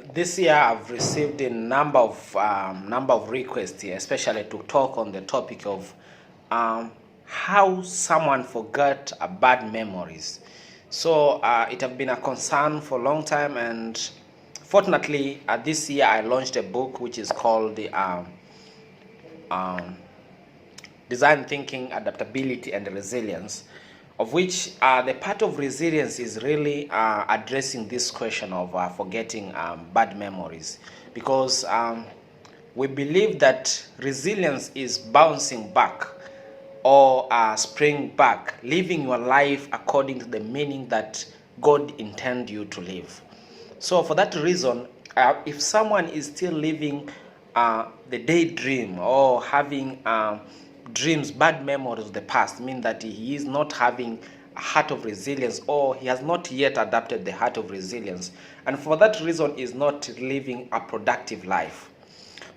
This year, I've received a number of requests here, especially to talk on the topic of how someone forgot bad memories. So it has been a concern for a long time, and fortunately, this year I launched a book which is called the um, Design Thinking, Adaptability, and Resilience, of which the part of resilience is really addressing this question of forgetting bad memories, because we believe that resilience is bouncing back or spring back, living your life according to the meaning that God intended you to live. So for that reason, if someone is still living the daydream or having dreams, bad memories of the past, mean that he is not having a heart of resilience, or he has not yet adapted the heart of resilience, and for that reason is not living a productive life.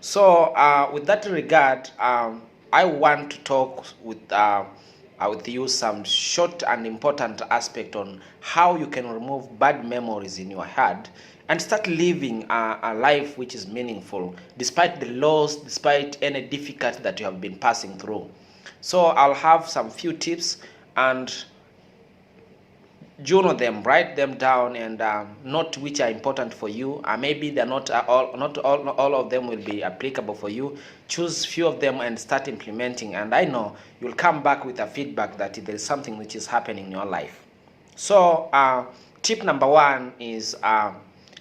So, with that regard, I want to talk with you some short and important aspect on how you can remove bad memories in your head and start living a life which is meaningful, despite the loss, despite any difficulty that you have been passing through. So, I'll have some few tips and journal them, write them down, and note which are important for you. Maybe they're not all of them will be applicable for you. Choose few of them and start implementing, and I know you'll come back with a feedback that there is something which is happening in your life. So tip number one is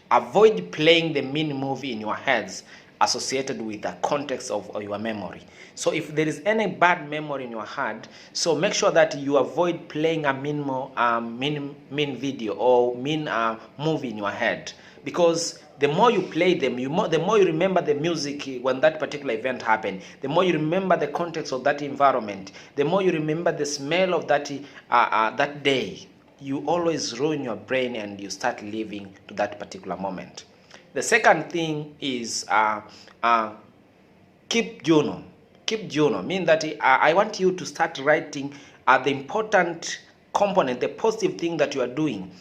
avoid playing the mini movie in your heads associated with the context of your memory. So if there is any bad memory in your head, so make sure that you avoid playing a mean video or mean movie in your head, because the more you play them, the more you remember the music when that particular event happened, the more you remember the context of that environment, the more you remember the smell of that day. You always ruin your brain and you start living to that particular moment. The second thing is keep journal. Keep journal. Mean that I want you to start writing the important component, the positive thing that you are doing,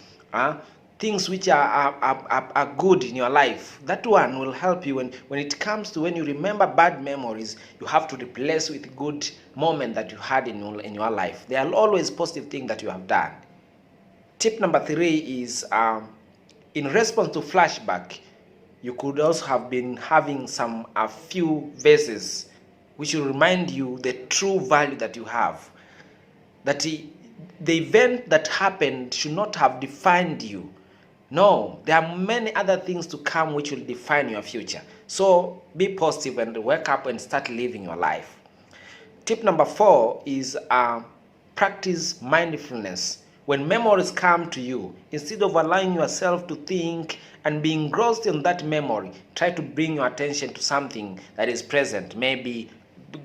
things which are good in your life. That one will help you when it comes to when you remember bad memories, you have to replace with good moment that you had in your life. There are always positive things that you have done. Tip number three is in response to flashback, you could also have been having a few verses which will remind you the true value that you have. That the event that happened should not have defined you. No, there are many other things to come which will define your future. So be positive and wake up and start living your life. Tip number four is practice mindfulness. When memories come to you, instead of allowing yourself to think and be engrossed in that memory, try to bring your attention to something that is present. Maybe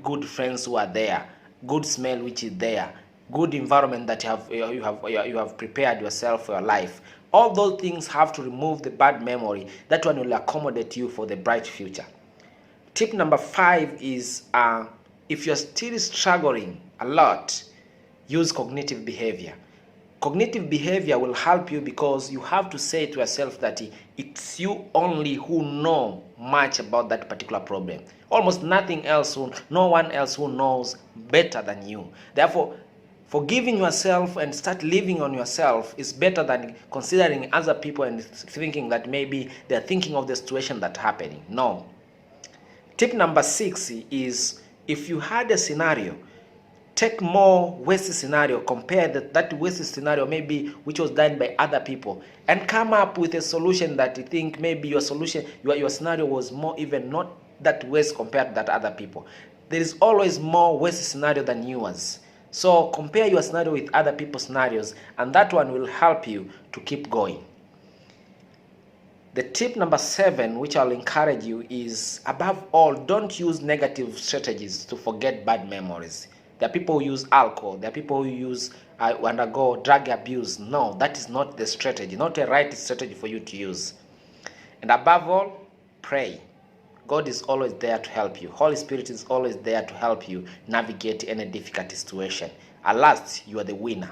good friends who are there, good smell which is there, good environment that you have prepared yourself for your life. All those things have to remove the bad memory. That one will accommodate you for the bright future. Tip number five is if you're still struggling a lot, use cognitive behavior. Cognitive behavior will help you because you have to say to yourself that it's you only who know much about that particular problem. Almost no one else who knows better than you. Therefore, forgiving yourself and start living on yourself is better than considering other people and thinking that maybe they're thinking of the situation that's happening. No. Tip number six is if you had a scenario, take more worst scenario, compare that worst scenario maybe which was done by other people, and come up with a solution that you think maybe your scenario was more even not that worst compared to that other people. There is always more worst scenario than yours. So compare your scenario with other people's scenarios, and that one will help you to keep going. The tip number seven, which I'll encourage you, is above all, don't use negative strategies to forget bad memories. There are people who use alcohol. There are people who undergo drug abuse. No, that is not the strategy, not a right strategy for you to use. And above all, pray. God is always there to help you. Holy Spirit is always there to help you navigate any difficult situation. At last, you are the winner.